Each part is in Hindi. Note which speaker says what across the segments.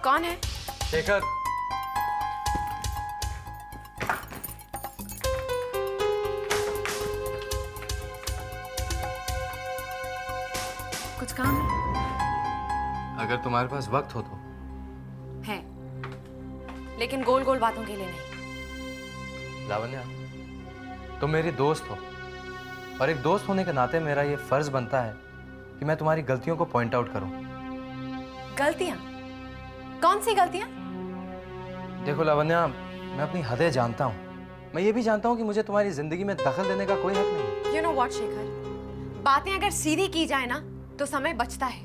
Speaker 1: कौन है?
Speaker 2: शेखर।
Speaker 1: कुछ काम है?
Speaker 2: अगर तुम्हारे पास वक्त हो तो।
Speaker 1: है, लेकिन गोल गोल बातों के लिए नहीं।
Speaker 2: लावण्या, तुम मेरी दोस्त हो और एक दोस्त होने के नाते मेरा ये फर्ज बनता है कि मैं तुम्हारी गलतियों को पॉइंट आउट करूं।
Speaker 1: गलतियां? कौन सी गलतियां?
Speaker 2: देखो लावण्या, मैं अपनी हदें जानता हूं। मैं ये भी जानता हूं कि मुझे तुम्हारी जिंदगी में दखल देने का कोई हक नहीं।
Speaker 1: You know what, Shekhar? बातें अगर सीधी की जाए ना तो समय बचता है।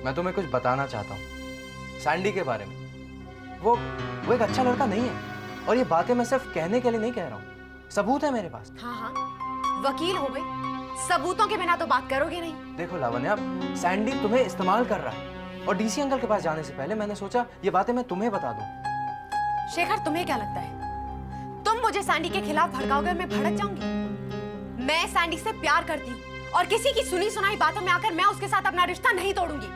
Speaker 2: मैं तुम्हें कुछ बताना चाहता हूँ सैंडी के बारे में। वो एक अच्छा लड़का नहीं है और ये बातें मैं सिर्फ कहने के लिए नहीं कह रहा हूँ, सबूत है मेरे पास।
Speaker 1: हाँ हाँ, वकील हो गए, सबूतों के बिना तो बात करोगे नहीं।
Speaker 2: देखो लावण्या, सैंडी तुम्हें इस्तेमाल कर रहा है और डीसी अंकल के पास जाने से पहले मैंने सोचा ये बातें मैं तुम्हें बता दूं।
Speaker 1: शेखर, तुम्हें क्या लगता है तुम मुझे सैंडी के खिलाफ भड़काओगे और मैं भड़क जाऊंगी? मैं सैंडी से प्यार करती हूँ और किसी की सुनी सुनाई बातों में आकर मैं उसके साथ अपना रिश्ता नहीं तोड़ूंगी।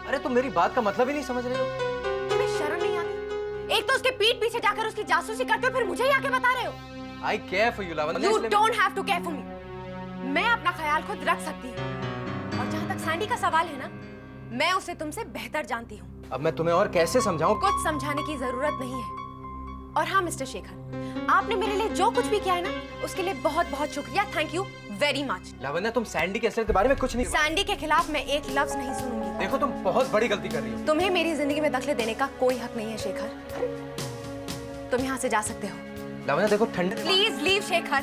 Speaker 2: अरे तुम मेरी बात का मतलब ही नहीं समझ रहे हो।
Speaker 1: तुम्हें शर्म नहीं आती? एक तो उसके पीठ पीछे जाकर उसकी जासूसी करते हो, फिर मुझे ही आके बता रहे हो।
Speaker 2: I care for you, Lavanya.
Speaker 1: You don't have to care for me. मैं अपना ख्याल खुद रख सकती हूँ और जहाँ तक सैंडी का सवाल है ना, मैं उसे तुमसे बेहतर जानती हूँ।
Speaker 2: अब मैं तुम्हें और कैसे समझाऊं?
Speaker 1: कुछ समझाने की जरूरत नहीं है। और हाँ मिस्टर शेखर, आपने मेरे लिए जो कुछ भी किया है ना, उसके लिए बहुत बहुत शुक्रिया। Thank you very much.
Speaker 2: Lavanya, तुम सैंडी के असलियत के बारे में कुछ नहीं।
Speaker 1: सैंडी के खिलाफ मैं एक लफ्ज नहीं सुनूंगी।
Speaker 2: देखो, तुम बहुत बड़ी गलती कर रही हो।
Speaker 1: तुम्हें मेरी जिंदगी में दखल देने का कोई हक नहीं है शेखर। तुम यहाँ से जा सकते हो।
Speaker 2: लावण्या देखो, ठंडे।
Speaker 1: Please leave Shekhar.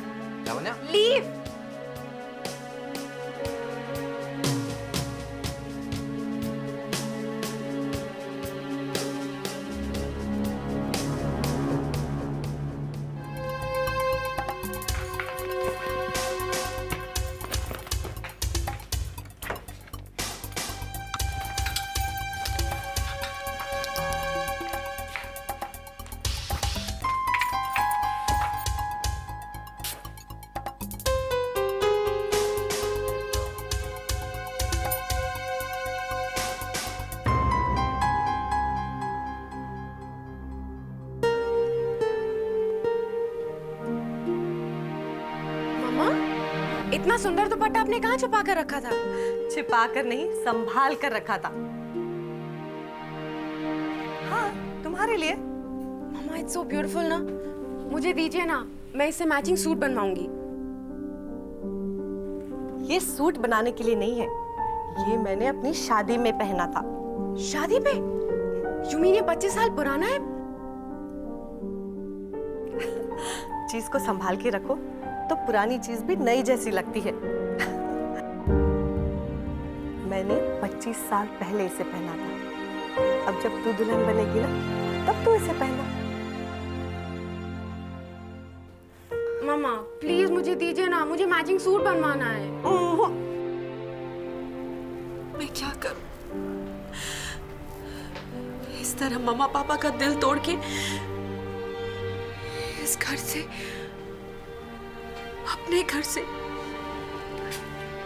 Speaker 2: Lavanya,
Speaker 1: leave. इतना सुंदर दुपट्टा आपने कहाँ छुपा कर रखा था?
Speaker 3: छिपा कर नहीं, संभाल कर रखा था। हाँ, तुम्हारे लिए।
Speaker 1: मामा, इट्स सो ब्यूटीफुल ना। मुझे दीजिए ना, मैं इससे मैचिंग सूट बनवाऊंगी।
Speaker 3: ये सूट बनाने के लिए नहीं है, ये मैंने अपनी शादी में पहना था।
Speaker 1: शादी पे? यू मीन ये 25 साल पुराना है?
Speaker 3: चीज को संभाल के रखो तो पुरानी चीज भी नई जैसी लगती है। मैंने 25 साल पहले इसे पहना था। अब जब तू दुल्हन बनेगी ना, तब तू इसे पहना।
Speaker 1: मामा प्लीज मुझे दीजिए ना, मुझे मैचिंग सूट बनवाना है।
Speaker 4: मैं क्या करूं? इस तरह मम्मा पापा का दिल तोड़ के इस घर से, अपने घर से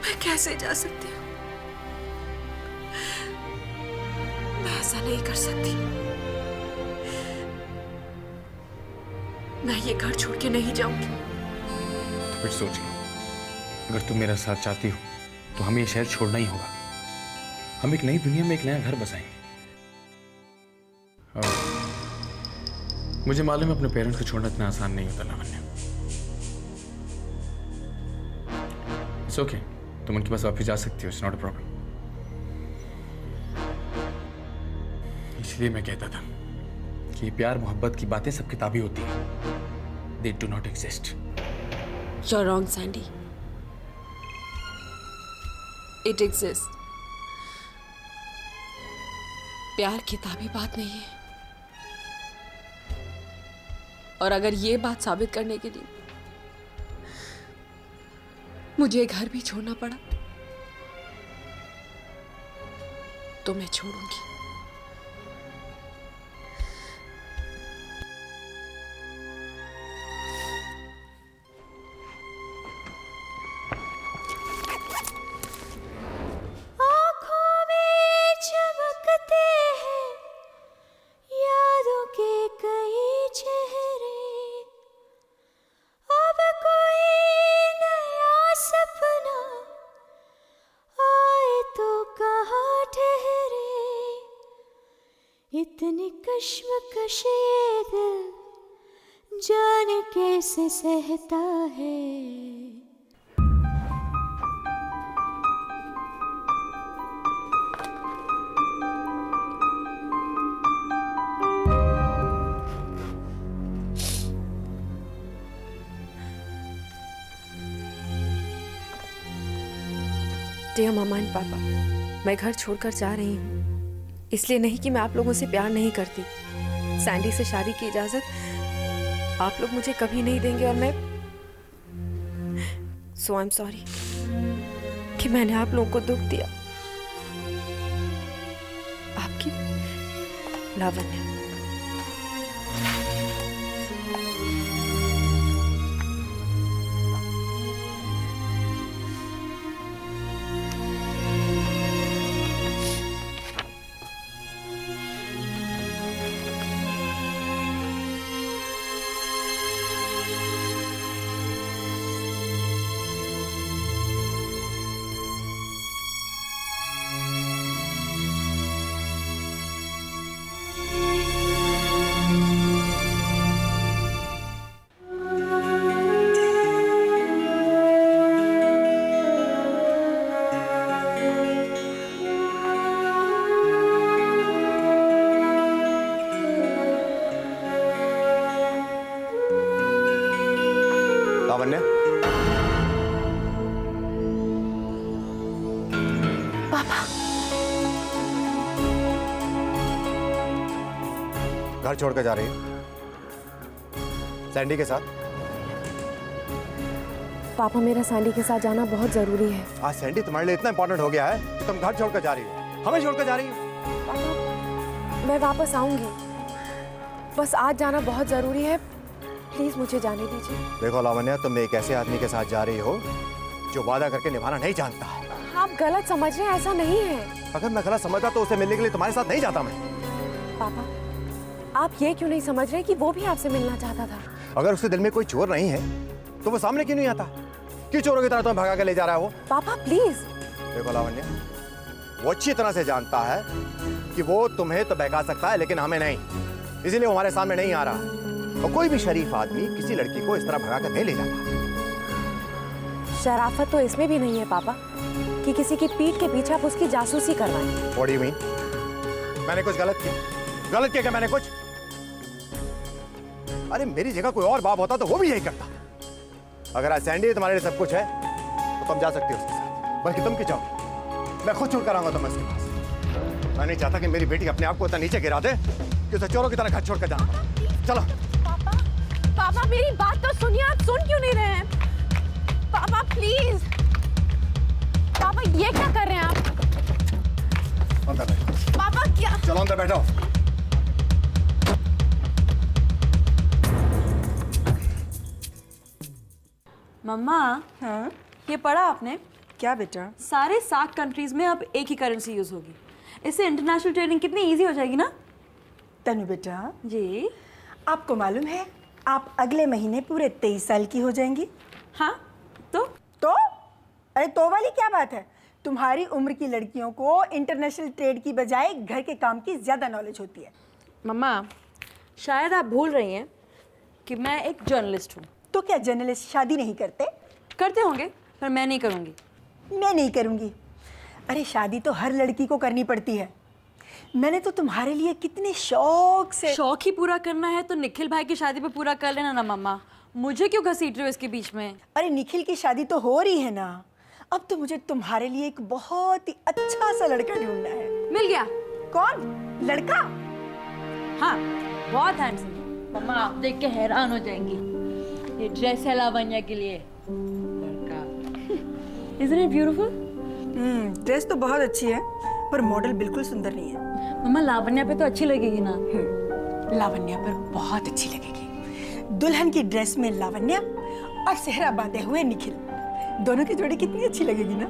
Speaker 4: मैं कैसे जा सकती हूँ? मैं ऐसा नहीं कर सकती। मैं ये घर छोड़ के नहीं जाऊंगी।
Speaker 5: तो फिर सोच लो, अगर तुम मेरा साथ चाहती हो तो हमें ये शहर छोड़ना ही होगा। हम एक नई दुनिया में एक नया घर बसाएंगे। और मुझे मालूम है अपने पेरेंट्स को छोड़ना इतना आसान नहीं होता लावण्या। इट्स ओके, तुम उनके पास वापस जा सकती हो, इट्स नॉट अ प्रॉब्लम। इसलिए मैं कहता था कि प्यार मोहब्बत की बातें सब किताबी होती हैं। They do not exist.
Speaker 4: You're wrong, Sandy. It exists. प्यार किताबी बात नहीं है। और अगर ये बात साबित करने के लिए मुझे घर भी छोड़ना पड़ा तो मैं छोड़ूंगी।
Speaker 6: आँखों में चमकते इतनी कश्मकश ये दिल जाने कैसे सहता है।
Speaker 4: डियर मम्मा एंड पापा, मैं घर छोड़कर जा रही हूँ, इसलिए नहीं कि मैं आप लोगों से प्यार नहीं करती। सैंडी से शादी की इजाजत आप लोग मुझे कभी नहीं देंगे और मैं आई एम सॉरी कि मैंने आप लोगों को दुख दिया। आपकी लावण्या।
Speaker 7: लावण्या,
Speaker 1: पापा,
Speaker 7: घर छोड़कर जा रही है सैंडी के साथ?
Speaker 4: पापा, मेरा सैंडी के साथ जाना बहुत जरूरी है।
Speaker 7: आज सैंडी तुम्हारे लिए इतना इंपॉर्टेंट हो गया है कि तुम घर छोड़कर जा रही हो, हमें छोड़कर जा रही हो।
Speaker 4: पापा, मैं वापस आऊंगी, बस आज जाना बहुत जरूरी है, प्लीज मुझे जाने दीजिए।
Speaker 7: देखो लावण्या, तुम एक ऐसे आदमी के साथ जा रही हो जो वादा करके निभाना नहीं जानता है।
Speaker 4: आप गलत समझ रहे हैं, ऐसा नहीं है।
Speaker 7: अगर मैं गलत समझता तो उसे मिलने के लिए तुम्हारे साथ नहीं जाता मैं।
Speaker 4: पापा, आप ये क्यों नहीं समझ रहे कि वो भी आपसे मिलना चाहता था?
Speaker 7: अगर उसके दिल में कोई चोर नहीं है तो वो सामने क्यों नहीं आता? क्यों चोरों की तरह तुम्हें भगा के ले जा रहा है वो?
Speaker 4: पापा प्लीज।
Speaker 7: देखो लावण्या, वो अच्छी तरह से जानता है कि वो तुम्हें तो बहका सकता है लेकिन हमें नहीं, इसीलिए वो हमारे सामने नहीं आ रहा। और कोई भी शरीफ आदमी किसी लड़की को इस तरह भगा कर नहीं ले जाता।
Speaker 4: शराफत तो इसमें भी नहीं है पापा कि किसी की पीठ के पीछे आप उसकी जासूसी करवाएं।
Speaker 7: What do you mean? मैंने कुछ गलत किया? गलत किया क्या मैंने कुछ? अरे मेरी जगह कोई और बाप होता तो वो भी यही करता। अगर आज सैंडी तुम्हारे लिए सब कुछ है तो तुम जा सकती हो उसके साथ, बल्कि तुम क्यों जाओ? मैं खुद छोड़ कर आऊंगा तुम्हें उसके पास। मैं नहीं चाहता कि मेरी बेटी अपने आप को इतना नीचे गिरा दे कि उसे चोरों की तरह घर छोड़कर जाना। चलो।
Speaker 1: पापा मेरी बात तो सुनिए, आप सुन क्यों नहीं रहे हैं? पापा प्लीज। पापा ये क्या कर रहे हैं आप?
Speaker 7: अंदर बैठो।
Speaker 1: पापा क्या?
Speaker 7: चलो अंदर बैठो।
Speaker 8: मम्मा,
Speaker 3: हाँ
Speaker 8: ये पढ़ा आपने?
Speaker 3: क्या बेटा?
Speaker 8: सारे 7 कंट्रीज में अब एक ही करेंसी यूज होगी। इससे इंटरनेशनल ट्रेडिंग कितनी इजी हो जाएगी ना?
Speaker 3: तनु बेटा,
Speaker 8: जी
Speaker 3: आपको मालूम है आप अगले महीने पूरे 23 साल की हो जाएंगी।
Speaker 8: हाँ, तो
Speaker 3: अरे तो वाली क्या बात है? तुम्हारी उम्र की लड़कियों को इंटरनेशनल ट्रेड की बजाय घर के काम की ज्यादा नॉलेज होती है।
Speaker 8: मम्मा, शायद आप भूल रही हैं कि मैं एक जर्नलिस्ट हूँ।
Speaker 3: तो क्या जर्नलिस्ट शादी नहीं करते?
Speaker 8: करते होंगे, पर मैं नहीं करूँगी।
Speaker 3: मैं नहीं करूँगी। अरे शादी तो हर लड़की को करनी पड़ती है। मैंने तो तुम्हारे लिए कितने शौक से।
Speaker 8: शौक ही पूरा करना है तो निखिल भाई की शादी पे पूरा कर लेना ना मम्मा। मुझे क्यों घसीट रहे हो इसके बीच में?
Speaker 3: अरे निखिल की शादी तो हो रही है ना। अब तो मुझे तुम्हारे लिए एक बहुत ही अच्छा सा लड़का ढूंढना है।
Speaker 8: मिल गया।
Speaker 3: कौन लड़का?
Speaker 8: हाँ, बहुत हैंडसम। मम्मा आप देख के हैरान हो जाएंगी। ये ड्रेस है लावण्या के लिए। लड़का। Isn't it beautiful?
Speaker 3: ड्रेस तो बहुत अच्छी है पर मॉडल बिल्कुल सुंदर नहीं है।
Speaker 8: मम्मा लावण्या पे तो अच्छी लगेगी ना?
Speaker 3: लावण्या पर बहुत अच्छी लगेगी। दुल्हन की ड्रेस में लावण्या और सेहरा बांधे हुए निखिल, दोनों की जोड़ी कितनी अच्छी लगेगी ना।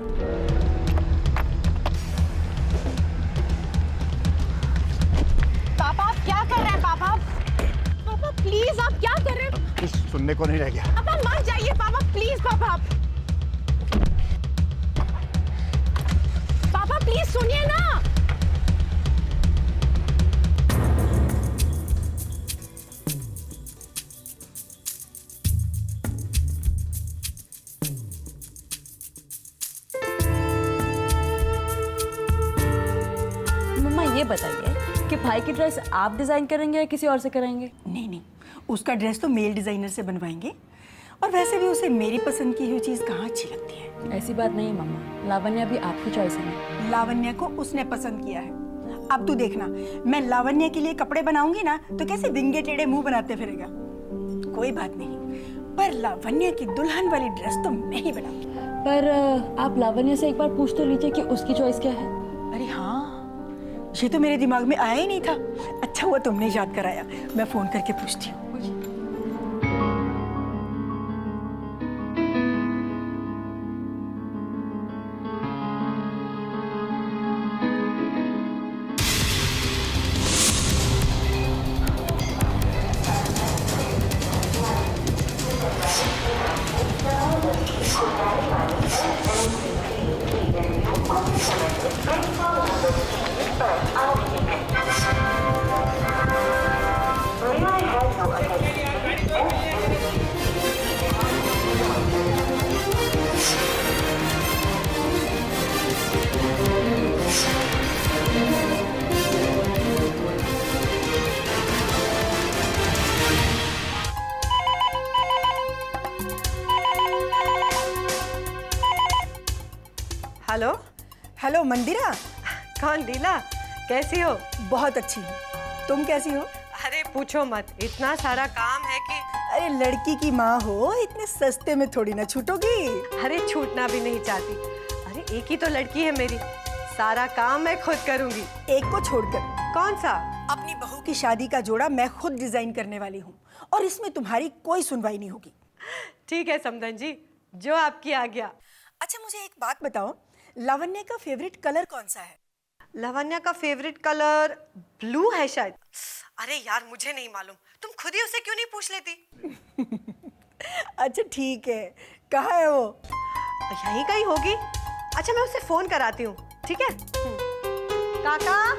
Speaker 1: पापा आप क्या कर रहे हैं? पापा प्लीज, आप क्या कर रहे हैं?
Speaker 7: कुछ सुनने को नहीं रह गया।
Speaker 1: पापा मत जाइए पापा, प्लीज पापा। पापा प्लीज सुनिए ना।
Speaker 8: ये बताइए कि भाई की ड्रेस आप डिजाइन करेंगे या किसी और से कराएंगे?
Speaker 3: नहीं नहीं, उसका ड्रेस तो मेल डिजाइनर से बनवाएंगे। और वैसे भी उसे मेरी पसंद की हुई चीज कहाँ अच्छी लगती है।
Speaker 8: ऐसी बात नहीं है मम्मा, लावण्या भी आपकी चॉइस है।
Speaker 3: लावण्या को उसने पसंद किया है। अब तू देखना, मैं लावण्या के लिए कपड़े बनाऊंगी ना तो कैसे विंगे टेढ़े मुंह बनाते फिरेगा। कोई बात नहीं, पर लावण्या की दुल्हन वाली ड्रेस तो मैं ही बनाऊंगी।
Speaker 8: पर आप लावण्या से एक बार पूछ तो लीजिए कि उसकी चॉइस क्या है।
Speaker 3: अरे हाँ, ये तो मेरे दिमाग में आया ही नहीं था। अच्छा हुआ तुमने याद कराया, मैं फोन करके पूछती हूँ।
Speaker 9: हेलो।
Speaker 3: हेलो मंदिरा।
Speaker 9: कौन? लीला, कैसी हो?
Speaker 3: बहुत अच्छी हूँ, तुम कैसी हो?
Speaker 9: अरे पूछो मत, इतना सारा काम है कि
Speaker 3: अरे लड़की की माँ हो, इतने सस्ते में थोड़ी ना छूटोगी।
Speaker 9: अरे छूटना भी नहीं चाहती। अरे एक ही तो लड़की है मेरी, सारा काम मैं खुद करूंगी।
Speaker 3: एक को छोड़कर।
Speaker 9: कौन सा?
Speaker 3: अपनी बहू की शादी का जोड़ा मैं खुद डिजाइन करने वाली हूँ और इसमें तुम्हारी कोई सुनवाई नहीं होगी।
Speaker 9: ठीक है समधन जी, जो आपकी आज्ञा।
Speaker 3: अच्छा मुझे एक बात बताओ, लावण्या का फेवरेट कलर कौन सा है?
Speaker 9: लावण्या का फेवरेट कलर ब्लू है शायद। अरे यार मुझे नहीं मालूम, तुम खुद ही उससे क्यों नहीं पूछ लेती?
Speaker 3: अच्छा ठीक है, कहाँ है वो?
Speaker 9: यहीं कहीं होगी। अच्छा मैं उसे फोन कराती हूँ, ठीक है? काका।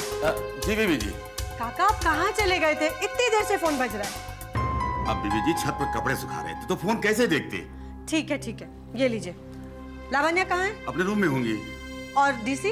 Speaker 10: जी बीबी जी।
Speaker 9: काका आप कहाँ चले गए थे? इतनी देर से फोन बज रहा है।
Speaker 10: अब बीबी जी छत पर कपड़े सुखा रहे थे तो फोन कैसे देखते?
Speaker 9: ठीक है, ये लीजिए। लावण्या कहाँ है?
Speaker 10: अपने रूम में होंगी।
Speaker 9: और डीसी?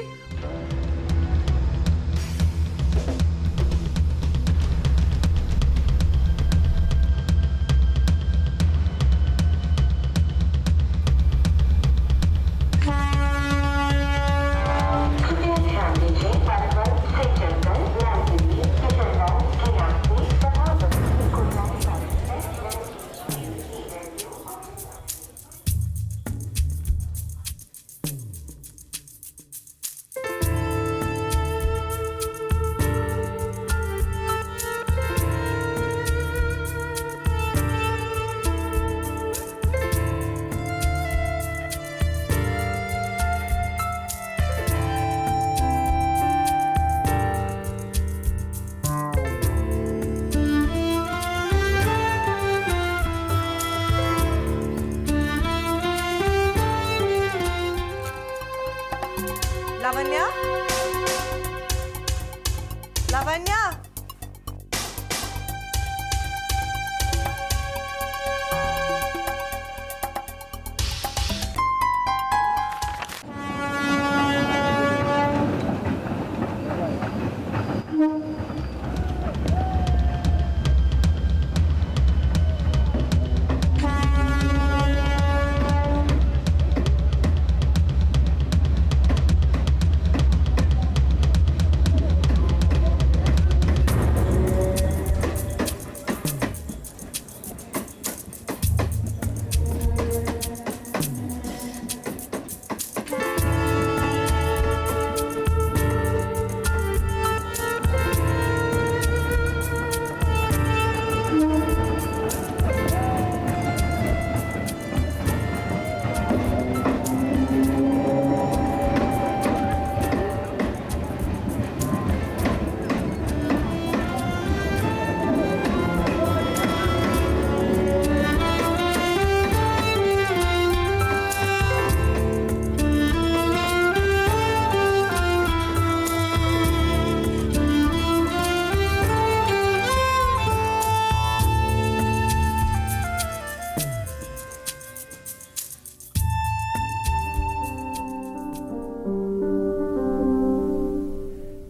Speaker 9: लावण्या, लावण्या।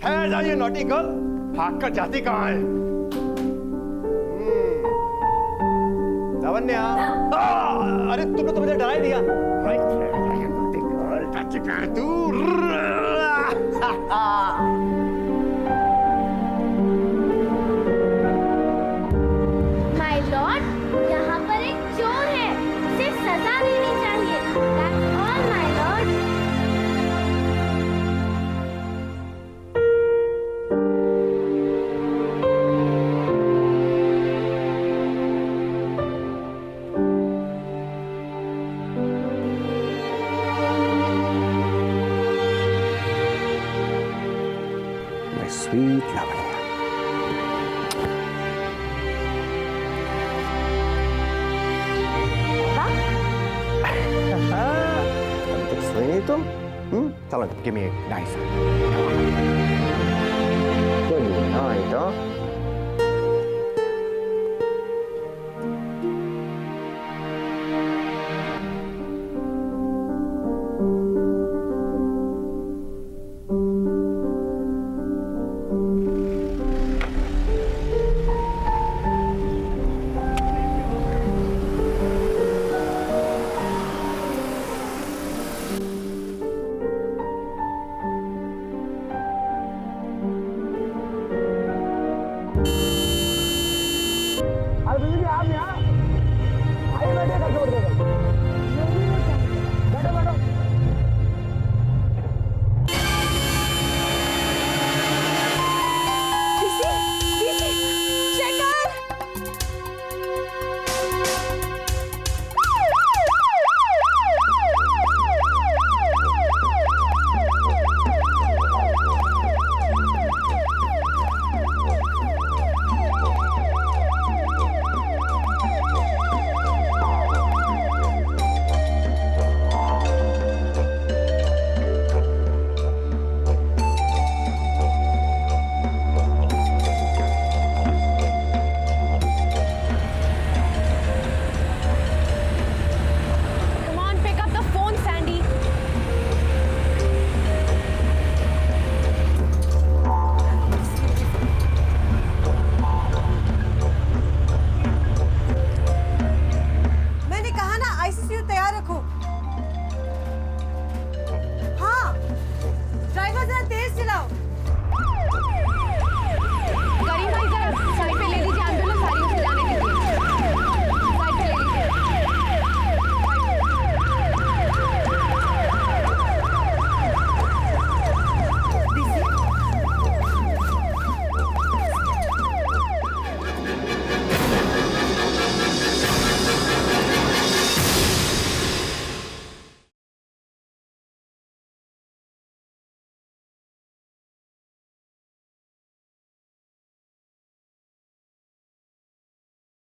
Speaker 7: है जा ये नॉटी गर्ल, भाग कर जाती कहाँ है? लावण्या, अरे तुमने तो मुझे डरा ही दिया। नॉटी गर्ल, टच कर तू।
Speaker 6: माय लॉर्ड, यहाँ पर एक चोर है, उसे सजा देनी चाहिए। That's all, my lord.
Speaker 7: My sweet Lavanya. अभी तक सोए नहीं तुम? चलो, give me a nice.